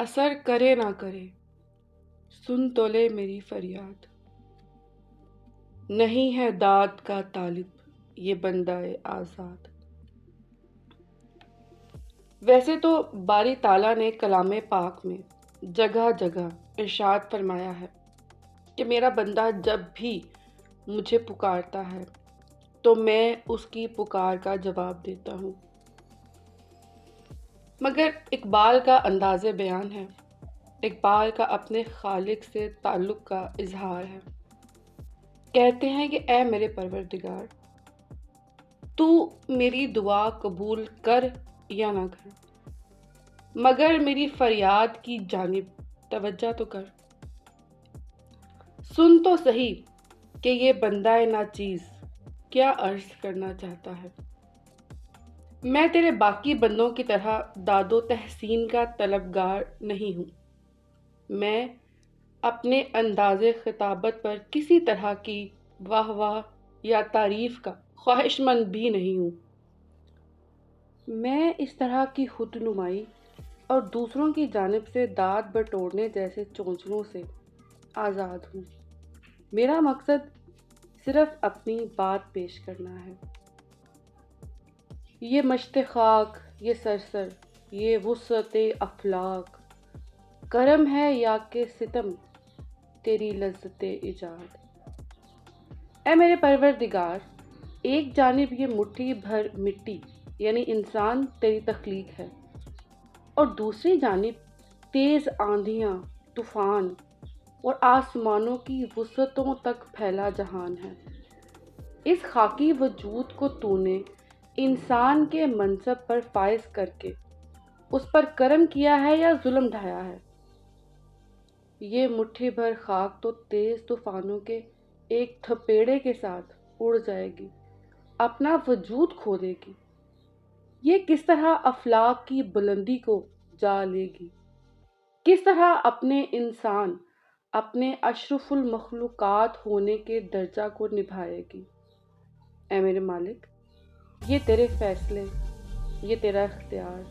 اثر کرے نہ کرے، سن تو لے میری فریاد۔ نہیں ہے داد کا طالب یہ بندہ آزاد۔ ویسے تو باری تعالیٰ نے کلام پاک میں جگہ جگہ ارشاد فرمایا ہے کہ میرا بندہ جب بھی مجھے پکارتا ہے تو میں اس کی پکار کا جواب دیتا ہوں، مگر اقبال کا انداز بیان ہے، اقبال کا اپنے خالق سے تعلق کا اظہار ہے۔ کہتے ہیں کہ اے میرے پروردگار، تو میری دعا قبول کر یا نہ کر، مگر میری فریاد کی جانب توجہ تو کر۔ سن تو صحیح کہ یہ بندہ ناچیز کیا عرض کرنا چاہتا ہے۔ میں تیرے باقی بندوں کی طرح داد و تحسین کا طلبگار نہیں ہوں، میں اپنے انداز خطابت پر کسی طرح کی واہ واہ یا تعریف کا خواہش مند بھی نہیں ہوں۔ میں اس طرح کی خود نمائی اور دوسروں کی جانب سے داد بٹورنے جیسے چونچلوں سے آزاد ہوں۔ میرا مقصد صرف اپنی بات پیش کرنا ہے۔ یہ مشت خاک، یہ سرسر، یہ وسعت افلاک، کرم ہے یا کہ ستم تیری لذت ایجاد۔ اے میرے پروردگار، ایک جانب یہ مٹھی بھر مٹی یعنی انسان تیری تخلیق ہے، اور دوسری جانب تیز آندھیاں، طوفان اور آسمانوں کی وسعتوں تک پھیلا جہان ہے۔ اس خاکی وجود کو تو نے انسان کے منصب پر فائز کر کے اس پر کرم کیا ہے یا ظلم ڈھایا ہے؟ یہ مٹھی بھر خاک تو تیز طوفانوں کے ایک تھپیڑے کے ساتھ اڑ جائے گی، اپنا وجود کھو دے گی۔ یہ کس طرح افلاک کی بلندی کو جا لے گی، کس طرح اپنے انسان، اپنے اشرف المخلوقات ہونے کے درجہ کو نبھائے گی۔ اے میرے مالک، یہ تیرے فیصلے، یہ تیرا اختیار،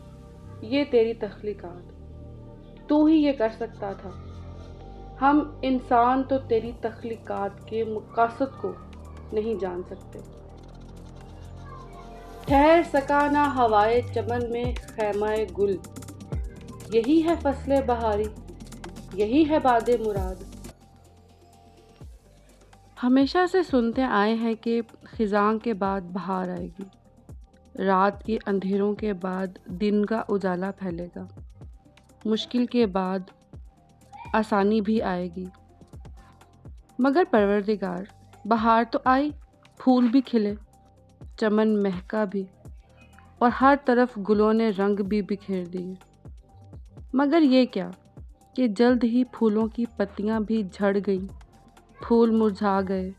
یہ تیری تخلیقات، تو ہی یہ کر سکتا تھا۔ ہم انسان تو تیری تخلیقات کے مقاصد کو نہیں جان سکتے۔ ٹھہر سکا نہ ہوائے چمن میں خیمہ گل، یہی ہے فصل بہاری، یہی ہے باد مراد۔ ہمیشہ سے سنتے آئے ہیں کہ خزاں کے بعد بہار آئے گی، رات کے اندھیروں کے بعد دن کا اجالا پھیلے گا، مشکل کے بعد آسانی بھی آئے گی۔ مگر پروردگار، بہار تو آئی، پھول بھی کھلے، چمن مہکا بھی، اور ہر طرف گلوں نے رنگ بھی بکھیر دیے، مگر یہ کیا کہ جلد ہی پھولوں کی پتیاں بھی جھڑ گئیں، پھول مرجھا گئے،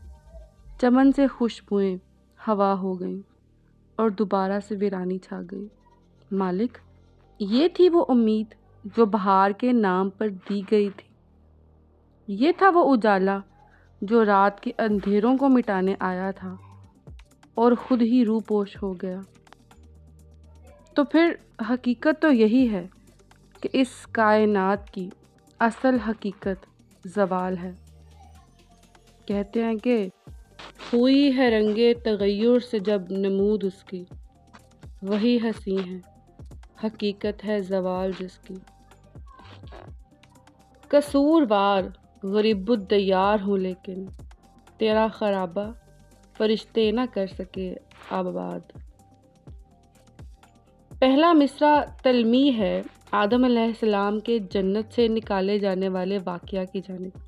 چمن سے خوشبوئیں ہوا ہو گئیں، اور دوبارہ سے ویرانی چھا گئی۔ مالک، یہ تھی وہ امید جو بہار کے نام پر دی گئی تھی، یہ تھا وہ اجالا جو رات کے اندھیروں کو مٹانے آیا تھا اور خود ہی روح پوش ہو گیا۔ تو پھر حقیقت تو یہی ہے کہ اس کائنات کی اصل حقیقت زوال ہے۔ کہتے ہیں کہ ہوئی ہے رنگے تغیر سے جب نمود اس کی، وہی ہنسی ہے، حقیقت ہے زوال جس کی۔ قصوروار غریب الدیار ہوں لیکن تیرا خرابہ فرشتے نہ کر سکے آباد۔ پہلا مصرع تلمیح ہے آدم علیہ السلام کے جنت سے نکالے جانے والے واقعہ کی جانب،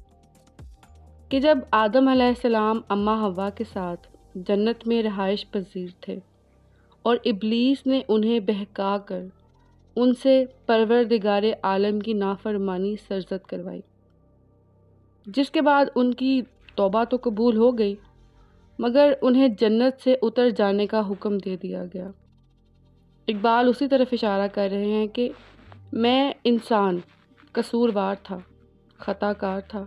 کہ جب آدم علیہ السلام اماں حوا کے ساتھ جنت میں رہائش پذیر تھے اور ابلیس نے انہیں بہکا کر ان سے پروردگار عالم کی نافرمانی سرزد کروائی، جس کے بعد ان کی توبہ تو قبول ہو گئی، مگر انہیں جنت سے اتر جانے کا حکم دے دیا گیا۔ اقبال اسی طرف اشارہ کر رہے ہیں کہ میں انسان قصوروار تھا، خطا کار تھا،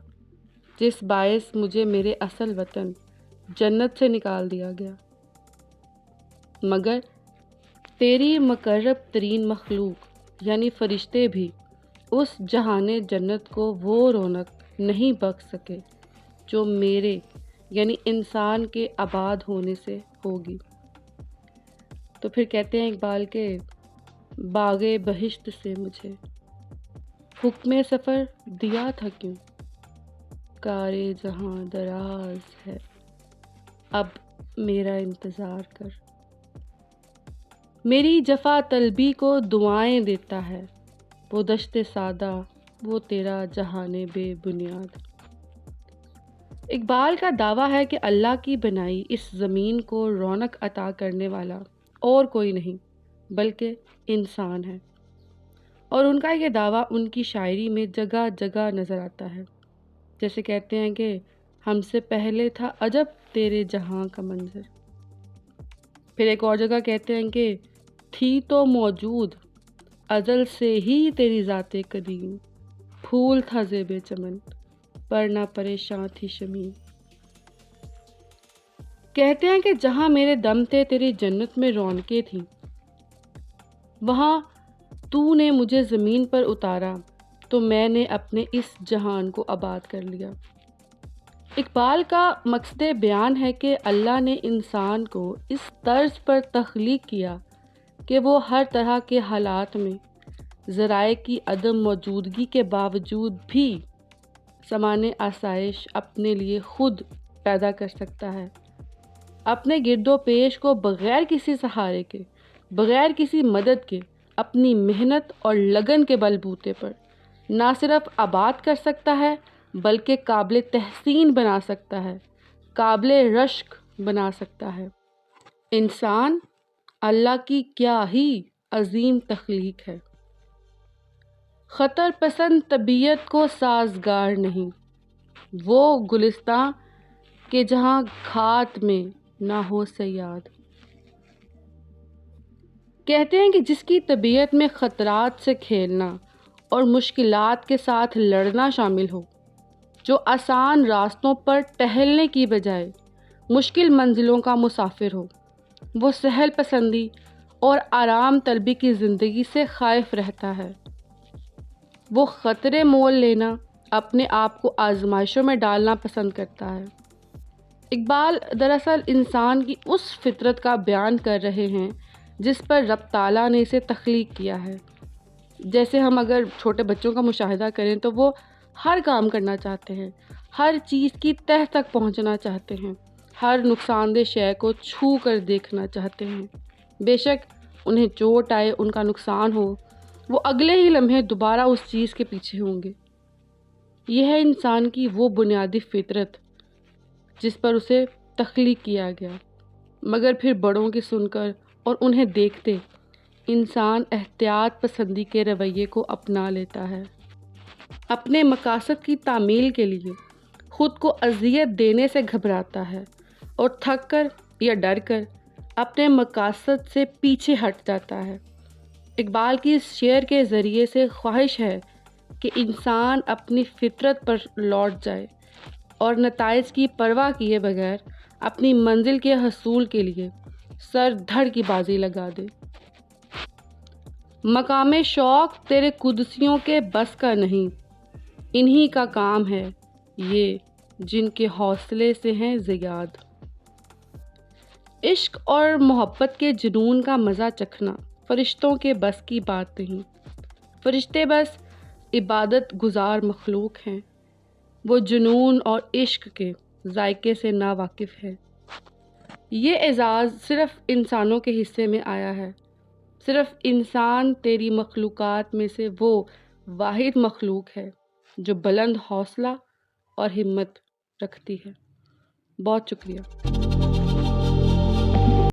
جس باعث مجھے میرے اصل وطن جنت سے نکال دیا گیا، مگر تیری مقرب ترین مخلوق یعنی فرشتے بھی اس جہان جنت کو وہ رونق نہیں بخش سکے جو میرے یعنی انسان کے آباد ہونے سے ہوگی۔ تو پھر کہتے ہیں اقبال کے باغ بہشت سے مجھے حکم سفر دیا تھا کیوں، کار جہاں دراز ہے اب میرا انتظار کر، میری جفا طلبی کو دعائیں دیتا ہے وہ دشت سادہ وہ تیرا جہان بے بنیاد۔ اقبال کا دعویٰ ہے کہ اللہ کی بنائی اس زمین کو رونق عطا کرنے والا اور کوئی نہیں بلکہ انسان ہے، اور ان کا یہ دعویٰ ان کی شاعری میں جگہ جگہ نظر آتا ہے۔ جیسے کہتے ہیں کہ ہم سے پہلے تھا عجب تیرے جہاں کا منظر، پھر ایک اور جگہ کہتے ہیں کہ تھی تو موجود ازل سے ہی تیری ذات قدیم، پھول تھا زیب چمن پر نہ پریشان تھی شمیم۔ کہتے ہیں کہ جہاں میرے دم تھے تیری جنت میں رونقیں تھیں، وہاں تو نے مجھے زمین پر اتارا تو میں نے اپنے اس جہان کو آباد کر لیا۔ اقبال کا مقصد بیان ہے کہ اللہ نے انسان کو اس طرز پر تخلیق کیا کہ وہ ہر طرح کے حالات میں ذرائع کی عدم موجودگی کے باوجود بھی سامان آسائش اپنے لیے خود پیدا کر سکتا ہے، اپنے گرد و پیش کو بغیر کسی سہارے کے، بغیر کسی مدد کے، اپنی محنت اور لگن کے بلبوتے پر نہ صرف آباد کر سکتا ہے بلکہ قابل تحسین بنا سکتا ہے، قابل رشک بنا سکتا ہے۔ انسان اللہ کی کیا ہی عظیم تخلیق ہے، خطر پسند طبیعت کو سازگار نہیں، وہ گلستاں کہ جہاں کھات میں نہ ہو صیاد۔ کہتے ہیں کہ جس کی طبیعت میں خطرات سے کھیلنا اور مشکلات کے ساتھ لڑنا شامل ہو، جو آسان راستوں پر ٹہلنے کی بجائے مشکل منزلوں کا مسافر ہو، وہ سہل پسندی اور آرام طلبی کی زندگی سے خائف رہتا ہے، وہ خطرے مول لینا، اپنے آپ کو آزمائشوں میں ڈالنا پسند کرتا ہے۔ اقبال دراصل انسان کی اس فطرت کا بیان کر رہے ہیں جس پر رب تعالیٰ نے اسے تخلیق کیا ہے۔ جیسے ہم اگر چھوٹے بچوں کا مشاہدہ کریں تو وہ ہر کام کرنا چاہتے ہیں، ہر چیز کی تہہ تک پہنچنا چاہتے ہیں، ہر نقصان دہ شے کو چھو کر دیکھنا چاہتے ہیں، بے شک انہیں چوٹ آئے، ان کا نقصان ہو، وہ اگلے ہی لمحے دوبارہ اس چیز کے پیچھے ہوں گے۔ یہ ہے انسان کی وہ بنیادی فطرت جس پر اسے تخلیق کیا گیا، مگر پھر بڑوں کی سن کر اور انہیں دیکھتے انسان احتیاط پسندی کے رویے کو اپنا لیتا ہے، اپنے مقاصد کی تعمیل کے لیے خود کو اذیت دینے سے گھبراتا ہے اور تھک کر یا ڈر کر اپنے مقاصد سے پیچھے ہٹ جاتا ہے۔ اقبال کی اس شعر کے ذریعے سے خواہش ہے کہ انسان اپنی فطرت پر لوٹ جائے اور نتائج کی پرواہ کیے بغیر اپنی منزل کے حصول کے لیے سر دھڑ کی بازی لگا دے۔ مقام شوق تیرے قدسیوں کے بس کا نہیں، انہی کا کام ہے یہ جن کے حوصلے سے ہیں زیاد۔ عشق اور محبت کے جنون کا مزہ چکھنا فرشتوں کے بس کی بات نہیں، فرشتے بس عبادت گزار مخلوق ہیں، وہ جنون اور عشق کے ذائقے سے ناواقف ہے۔ یہ اعزاز صرف انسانوں کے حصے میں آیا ہے، صرف انسان تیری مخلوقات میں سے وہ واحد مخلوق ہے جو بلند حوصلہ اور ہمت رکھتی ہے۔ بہت شکریہ۔